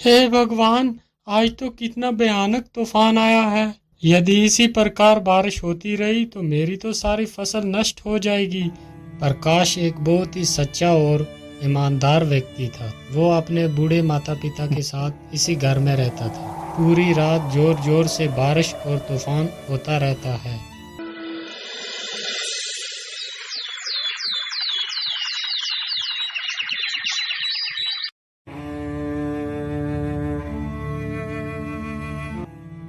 हे भगवान, आज तो कितना भयानक तूफान आया है। यदि इसी प्रकार बारिश होती रही तो मेरी तो सारी फसल नष्ट हो जाएगी। प्रकाश एक बहुत ही सच्चा और ईमानदार व्यक्ति था। वो अपने बूढ़े माता पिता के साथ इसी घर में रहता था। पूरी रात जोर जोर से बारिश और तूफान होता रहता है।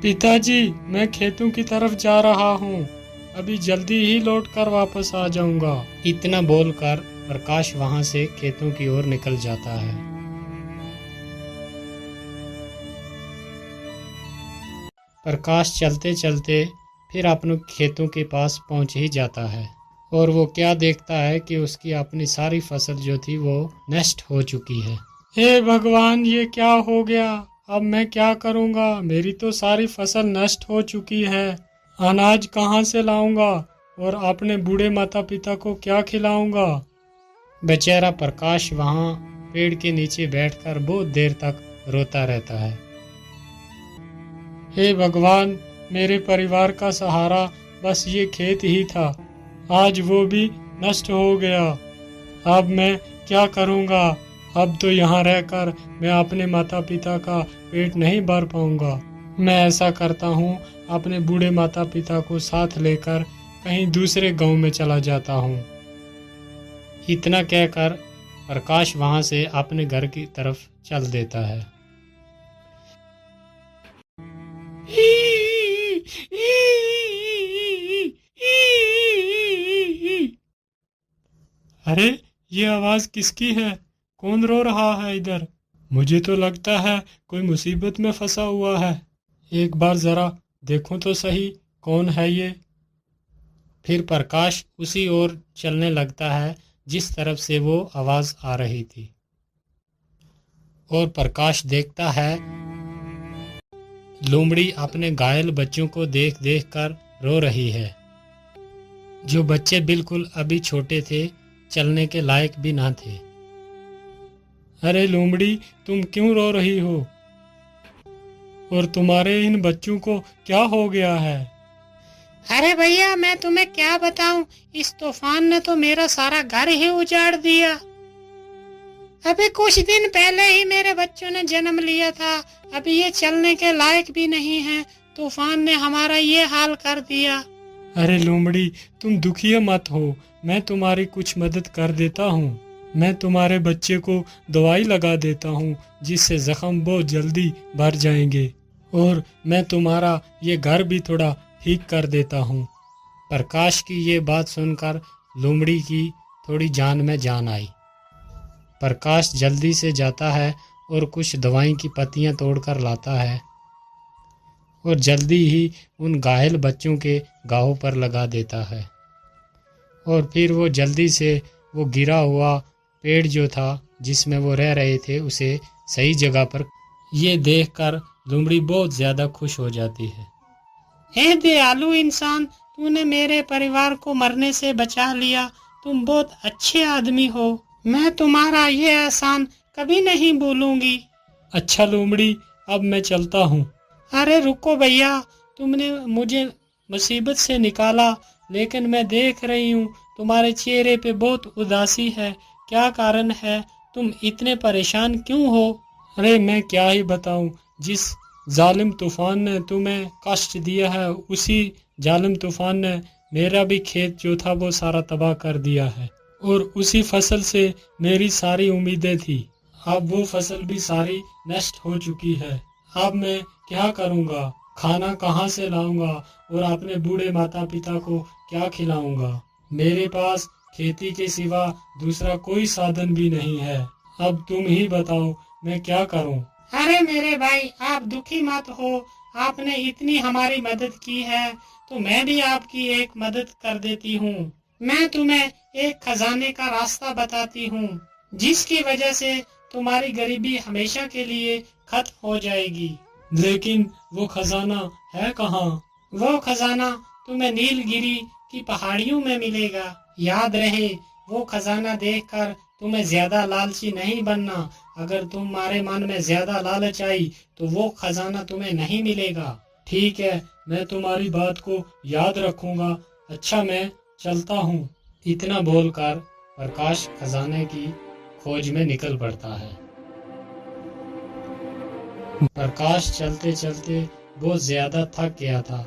पिताजी, मैं खेतों की तरफ जा रहा हूँ। अभी जल्दी ही लौट कर वापस आ जाऊंगा। इतना बोलकर प्रकाश वहां से खेतों की ओर निकल जाता है। प्रकाश चलते चलते फिर अपने खेतों के पास पहुंच ही जाता है और वो क्या देखता है कि उसकी अपनी सारी फसल जो थी वो नष्ट हो चुकी है। हे भगवान, ये क्या हो गया? अब मैं क्या करूंगा? मेरी तो सारी फसल नष्ट हो चुकी है। अनाज कहाँ से लाऊंगा और अपने बूढ़े माता पिता को क्या खिलाऊंगा? बेचारा प्रकाश वहाँ पेड़ के नीचे बैठकर बहुत देर तक रोता रहता है। हे भगवान, मेरे परिवार का सहारा बस ये खेत ही था। आज वो भी नष्ट हो गया। अब मैं क्या करूंगा? अब तो यहाँ रहकर मैं अपने माता पिता का पेट नहीं भर पाऊंगा। मैं ऐसा करता हूँ, अपने बूढ़े माता पिता को साथ लेकर कहीं दूसरे गांव में चला जाता हूँ। इतना कहकर प्रकाश वहां से अपने घर की तरफ चल देता है। अरे, ये आवाज किसकी है? कौन रो रहा है इधर? मुझे तो लगता है कोई मुसीबत में फंसा हुआ है। एक बार जरा देखूं तो सही, कौन है ये? फिर प्रकाश उसी ओर चलने लगता है जिस तरफ से वो आवाज आ रही थी। और प्रकाश देखता है लोमड़ी अपने घायल बच्चों को देख देख कर रो रही है। जो बच्चे बिल्कुल अभी छोटे थे, चलने के लायक भी ना थे। अरे लोमड़ी, तुम क्यों रो रही हो? और तुम्हारे इन बच्चों को क्या हो गया है? अरे भैया, मैं तुम्हें क्या बताऊं, इस तूफान ने तो मेरा सारा घर ही उजाड़ दिया। अभी कुछ दिन पहले ही मेरे बच्चों ने जन्म लिया था। अभी ये चलने के लायक भी नहीं है। तूफान ने हमारा ये हाल कर दिया। अरे लोमड़ी, तुम दुखी मत हो। मैं तुम्हारी कुछ मदद कर देता हूँ। मैं तुम्हारे बच्चे को दवाई लगा देता हूँ जिससे जख्म बहुत जल्दी भर जाएंगे। और मैं तुम्हारा ये घर भी थोड़ा ठीक कर देता हूँ। प्रकाश की ये बात सुनकर लोमड़ी की थोड़ी जान में जान आई। प्रकाश जल्दी से जाता है और कुछ दवाई की पत्तियां तोड़कर लाता है और जल्दी ही उन घायल बच्चों के घावों पर लगा देता है। और फिर वो जल्दी से वो गिरा हुआ पेड़ जो था जिसमें वो रह रहे थे उसे सही जगह पर। ये देखकर लोमड़ी बहुत ज्यादा खुश हो जाती है। हे दयालु इंसान, तूने मेरे परिवार को मरने से बचा लिया। तुम बहुत अच्छे आदमी हो। मैं तुम्हारा ये एहसान कभी नहीं भूलूंगी। अच्छा लोमड़ी, अब मैं चलता हूँ। अरे रुको भैया, तुमने मुझे मुसीबत से निकाला, लेकिन मैं देख रही हूँ तुम्हारे चेहरे पे बहुत उदासी है। क्या कारण है? तुम इतने परेशान क्यों हो? अरे मैं क्या ही बताऊं, जिस जालिम तूफान ने तुम्हें कष्ट दिया है उसी जालिम तूफान ने मेरा भी खेत जो था वो सारा तबाह कर दिया है। और उसी फसल से मेरी सारी उम्मीदें थी। अब वो फसल भी सारी नष्ट हो चुकी है। अब मैं क्या करूंगा? खाना कहाँ से लाऊंगा और अपने बूढ़े माता पिता को क्या खिलाऊंगा? मेरे पास खेती के सिवा दूसरा कोई साधन भी नहीं है। अब तुम ही बताओ, मैं क्या करूं? अरे मेरे भाई, आप दुखी मत हो। आपने इतनी हमारी मदद की है तो मैं भी आपकी एक मदद कर देती हूँ। मैं तुम्हें एक खजाने का रास्ता बताती हूँ जिसकी वजह से तुम्हारी गरीबी हमेशा के लिए खत्म हो जाएगी। लेकिन वो खजाना है कहाँ? वो खजाना तुम्हें नीलगिरी की पहाड़ियों में मिलेगा। याद रहे, वो खजाना देखकर तुम्हें ज्यादा लालची नहीं बनना। अगर तुम्हारे मन में ज्यादा लालच आई तो वो खजाना तुम्हें नहीं मिलेगा। ठीक है, मैं तुम्हारी बात को याद रखूंगा। अच्छा, मैं चलता हूँ। इतना बोलकर प्रकाश खजाने की खोज में निकल पड़ता है। प्रकाश चलते चलते बहुत ज्यादा थक गया था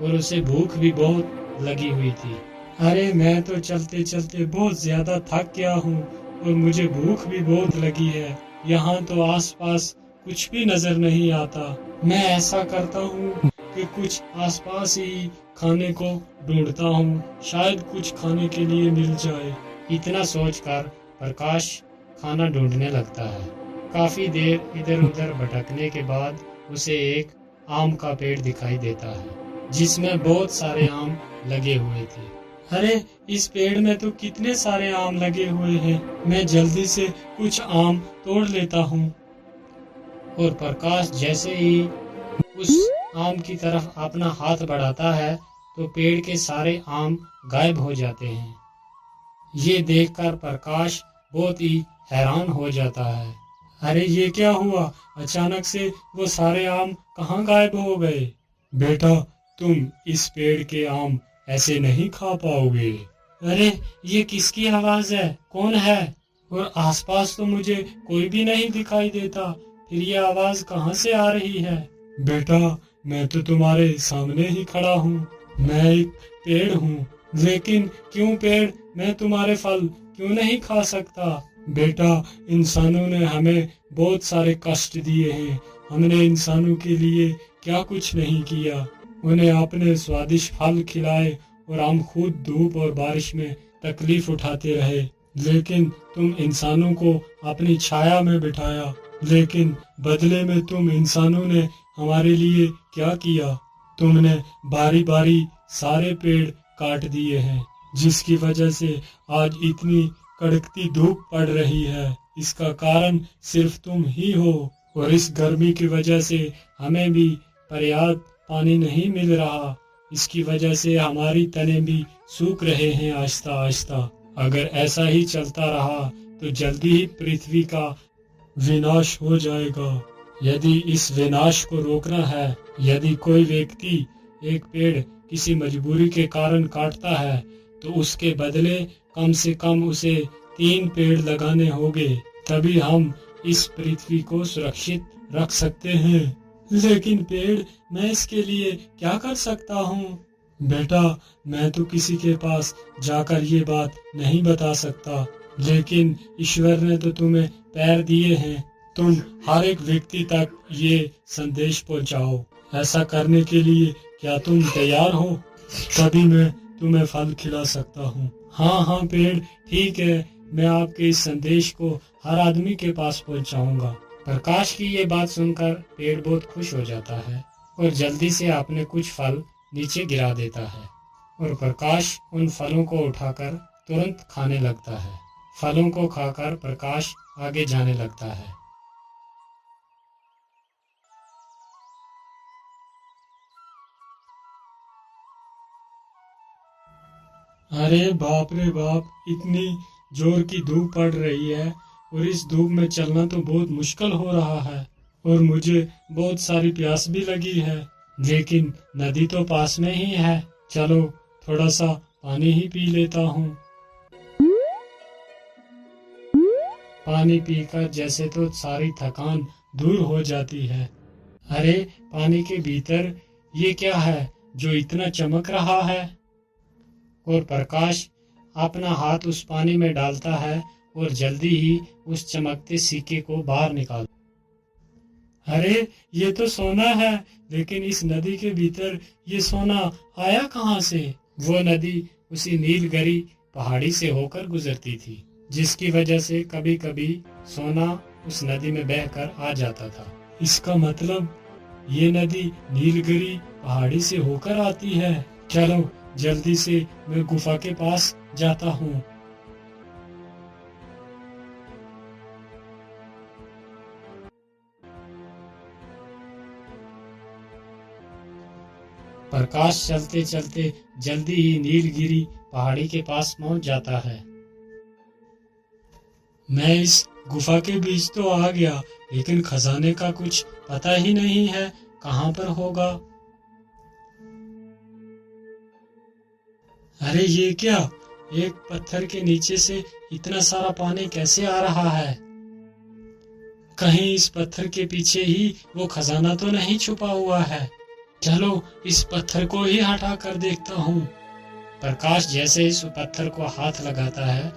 और उसे भूख भी बहुत लगी हुई थी। अरे, मैं तो चलते चलते बहुत ज्यादा थक गया हूँ और मुझे भूख भी बहुत लगी है। यहाँ तो आसपास कुछ भी नजर नहीं आता। मैं ऐसा करता हूँ कि कुछ आसपास ही खाने को ढूंढता हूँ, शायद कुछ खाने के लिए मिल जाए। इतना सोचकर प्रकाश खाना ढूंढने लगता है। काफी देर इधर उधर भटकने के बाद उसे एक आम का पेड़ दिखाई देता है जिसमें बहुत सारे आम लगे हुए थे। अरे, इस पेड़ में तो कितने सारे आम लगे हुए हैं। मैं जल्दी से कुछ आम तोड़ लेता हूँ। और प्रकाश जैसे ही उस आम की तरफ अपना हाथ बढ़ाता है तो पेड़ के सारे आम गायब हो जाते हैं। ये देखकर प्रकाश बहुत ही हैरान हो जाता है। अरे, ये क्या हुआ? अचानक से वो सारे आम कहाँ गायब हो गए? बेटा, तुम इस पेड़ के आम ऐसे नहीं खा पाओगे। अरे, ये किसकी आवाज है? कौन है? और आसपास तो मुझे कोई भी नहीं दिखाई देता, फिर ये आवाज कहाँ से आ रही है? बेटा, मैं तो तुम्हारे सामने ही खड़ा हूँ। मैं एक पेड़ हूँ, लेकिन क्यों पेड़, मैं तुम्हारे फल क्यों नहीं खा सकता? बेटा, इंसानों ने हमें बहुत सारे कष्ट दिए हैं। हमने इंसानों के लिए क्या कुछ नहीं किया। उन्हें अपने स्वादिष्ट फल खिलाए और हम खुद धूप और बारिश में तकलीफ उठाते रहे। लेकिन तुम इंसानों को अपनी छाया में बिठाया, लेकिन बदले में तुम इंसानों ने हमारे लिए क्या किया? तुमने बारी बारी सारे पेड़ काट दिए हैं, जिसकी वजह से आज इतनी कड़कती धूप पड़ रही है। इसका कारण सिर्फ तुम ही हो। और इस गर्मी की वजह से हमें भी पर्याप्त पानी नहीं मिल रहा। इसकी वजह से हमारी तने भी सूख रहे हैं आहिस्ता आहिस्ता। अगर ऐसा ही चलता रहा तो जल्दी ही पृथ्वी का विनाश हो जाएगा। यदि इस विनाश को रोकना है, यदि कोई व्यक्ति एक पेड़ किसी मजबूरी के कारण काटता है, तो उसके बदले कम से कम उसे 3 पेड़ लगाने होंगे, तभी हम इस पृथ्वी को सुरक्षित रख सकते हैं। लेकिन पेड़, मैं इसके लिए क्या कर सकता हूँ? बेटा, मैं तो किसी के पास जाकर ये बात नहीं बता सकता, लेकिन ईश्वर ने तो तुम्हें पैर दिए हैं। तुम हर एक व्यक्ति तक ये संदेश पहुँचाओ। ऐसा करने के लिए क्या तुम तैयार हो? तभी मैं तुम्हें फल खिला सकता हूँ। हाँ हाँ पेड़, ठीक है, मैं आपके इस संदेश को हर आदमी के पास पहुँचाऊंगा। प्रकाश की ये बात सुनकर पेड़ बहुत खुश हो जाता है और जल्दी से अपने कुछ फल नीचे गिरा देता है और प्रकाश उन फलों को उठाकर तुरंत खाने लगता है। फलों को खाकर प्रकाश आगे जाने लगता है। अरे बाप रे बाप, इतनी जोर की धूप पड़ रही है और इस धूप में चलना तो बहुत मुश्किल हो रहा है और मुझे बहुत सारी प्यास भी लगी है। लेकिन नदी तो पास में ही है, चलो थोड़ा सा पानी ही पी लेता हूँ। पानी पीकर जैसे तो सारी थकान दूर हो जाती है। अरे, पानी के भीतर ये क्या है जो इतना चमक रहा है? और प्रकाश अपना हाथ उस पानी में डालता है और जल्दी ही उस चमकते सिक्के को बाहर निकाल। अरे, ये तो सोना है, लेकिन इस नदी के भीतर ये सोना आया कहाँ से? वो नदी उसी नीलगिरी पहाड़ी से होकर गुजरती थी, जिसकी वजह से कभी कभी सोना उस नदी में बहकर आ जाता था। इसका मतलब ये नदी नीलगिरी पहाड़ी से होकर आती है। चलो जल्दी से मैं गुफा के पास जाता हूँ। प्रकाश चलते चलते जल्दी ही नीलगिरी पहाड़ी के पास पहुंच जाता है। मैं इस गुफा के बीच तो आ गया, लेकिन खजाने का कुछ पता ही नहीं है कहाँ पर होगा। अरे ये क्या, एक पत्थर के नीचे से इतना सारा पानी कैसे आ रहा है? कहीं इस पत्थर के पीछे ही वो खजाना तो नहीं छुपा हुआ है। चलो इस पत्थर को ही हटा कर देखता हूँ। प्रकाश जैसे इस पत्थर को हाथ लगाता है,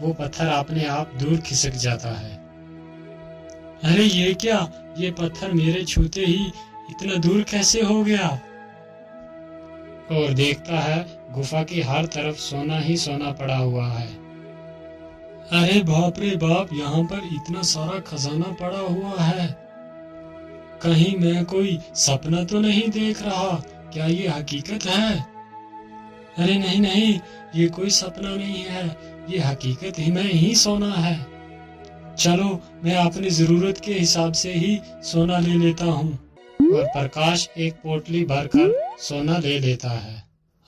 वो पत्थर अपने आप दूर खिसक जाता है। अरे ये क्या, ये पत्थर मेरे छूते ही इतना दूर कैसे हो गया? और देखता है गुफा की हर तरफ सोना ही सोना पड़ा हुआ है। अरे बाप रे बाप, यहाँ पर इतना सारा खजाना पड़ा हुआ है। कहीं मैं कोई सपना तो नहीं देख रहा? क्या ये हकीकत है? अरे नहीं नहीं, ये कोई सपना नहीं है, ये हकीकत ही में ही सोना है। चलो मैं अपनी जरूरत के हिसाब से ही सोना ले लेता हूँ। और प्रकाश एक पोटली भरकर सोना ले लेता है।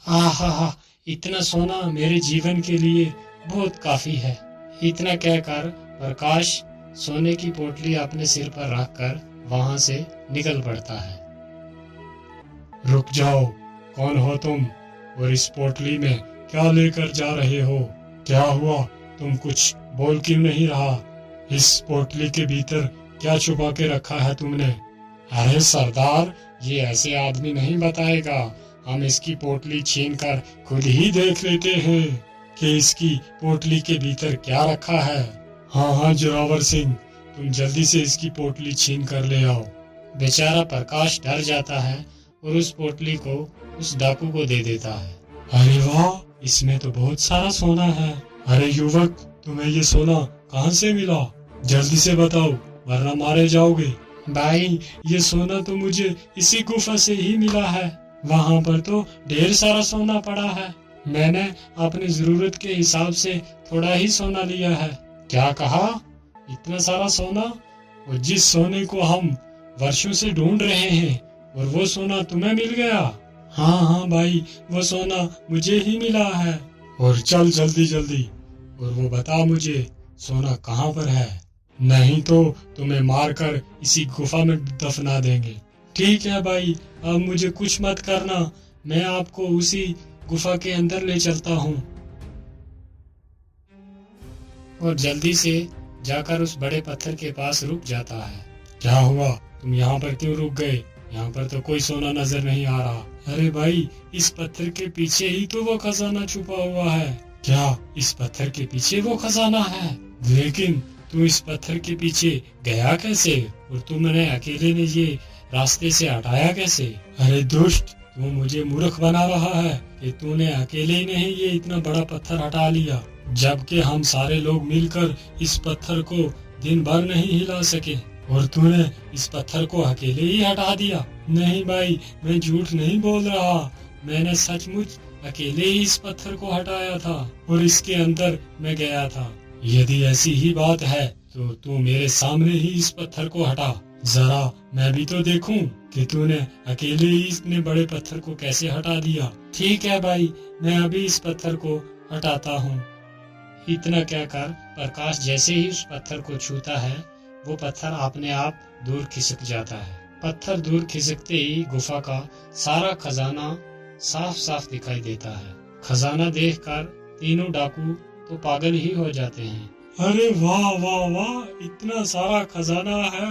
आहा, इतना सोना मेरे जीवन के लिए बहुत काफी है। इतना कहकर प्रकाश सोने की पोटली अपने सिर पर रखकर वहां से निकल पड़ता है। रुक जाओ, कौन हो तुम? और इस पोटली में क्या लेकर जा रहे हो? क्या हुआ, तुम कुछ बोल क्यों नहीं रहा? इस पोटली के भीतर क्या छुपा के रखा है तुमने? अरे सरदार, ये ऐसे आदमी नहीं बताएगा। हम इसकी पोटली छीनकर खुद ही देख लेते हैं कि इसकी पोटली के भीतर क्या रखा है। हाँ जोरावर सिंह, तुम जल्दी से इसकी पोटली छीन कर ले आओ। बेचारा प्रकाश डर जाता है और उस पोटली को उस डाकू को दे देता है। अरे वाह, इसमें तो बहुत सारा सोना है। अरे युवक, तुम्हें ये सोना कहाँ से मिला? जल्दी से बताओ, वरना मारे जाओगे। भाई, ये सोना तो मुझे इसी गुफा से ही मिला है। वहाँ पर तो ढेर सारा सोना पड़ा है। मैंने अपनी जरूरत के हिसाब से थोड़ा ही सोना लिया है। क्या कहा? इतना सारा सोना? और जिस सोने को हम वर्षों से ढूंढ रहे हैं, और वो सोना तुम्हें मिल गया? हाँ भाई, वो सोना मुझे ही मिला है। और चल जल्दी जल्दी, और वो बता मुझे सोना कहाँ पर है, नहीं तो तुम्हें मारकर इसी गुफा में दफना देंगे। ठीक है भाई, अब मुझे कुछ मत करना, मैं आपको उसी गुफा के अंदर ले चलता हूँ। और जल्दी से जाकर उस बड़े पत्थर के पास रुक जाता है। क्या हुआ, तुम यहाँ पर क्यों रुक गए? यहाँ पर तो कोई सोना नजर नहीं आ रहा। अरे भाई, इस पत्थर के पीछे ही तो वो खजाना छुपा हुआ है। क्या इस पत्थर के पीछे वो खजाना है? लेकिन तू इस पत्थर के पीछे गया कैसे, और तुमने अकेले ने ये रास्ते से हटाया कैसे? अरे दुष्ट, तू मुझे मूर्ख बना रहा है कि तूने अकेले ही नहीं ये इतना बड़ा पत्थर हटा लिया, जबकि हम सारे लोग मिलकर इस पत्थर को दिन भर नहीं हिला सके, और तूने इस पत्थर को अकेले ही हटा दिया। नहीं भाई, मैं झूठ नहीं बोल रहा, मैंने सचमुच अकेले ही इस पत्थर को हटाया था और इसके अंदर मैं गया था। यदि ऐसी ही बात है तो तू मेरे सामने ही इस पत्थर को हटा, जरा मैं भी तो देखूं कि तूने अकेले ही इतने बड़े पत्थर को कैसे हटा दिया। ठीक है भाई, मैं अभी इस पत्थर को हटाता हूँ। इतना कहकर प्रकाश जैसे ही उस पत्थर को छूता है, वो पत्थर अपने आप दूर खिसक जाता है। पत्थर दूर खिसकते ही गुफा का सारा खजाना साफ साफ दिखाई देता है। खजाना देखकर तीनों डाकू तो पागल ही हो जाते हैं। अरे वाह वाह वाह, इतना सारा खजाना है।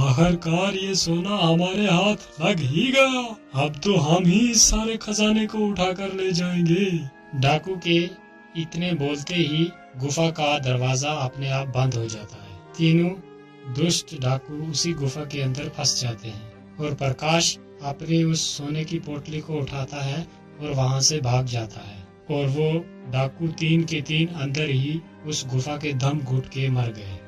आखिरकार ये सोना हमारे हाथ लग ही गया। अब तो हम ही इस सारे खजाने को उठाकर ले जाएंगे। डाकू के इतने बोलते ही गुफा का दरवाजा अपने आप बंद हो जाता है। तीनों दुष्ट डाकू उसी गुफा के अंदर फंस जाते हैं और प्रकाश अपनी उस सोने की पोटली को उठाता है और वहां से भाग जाता है। और वो डाकू तीन के तीन अंदर ही उस गुफा के दम घुट के मर गए।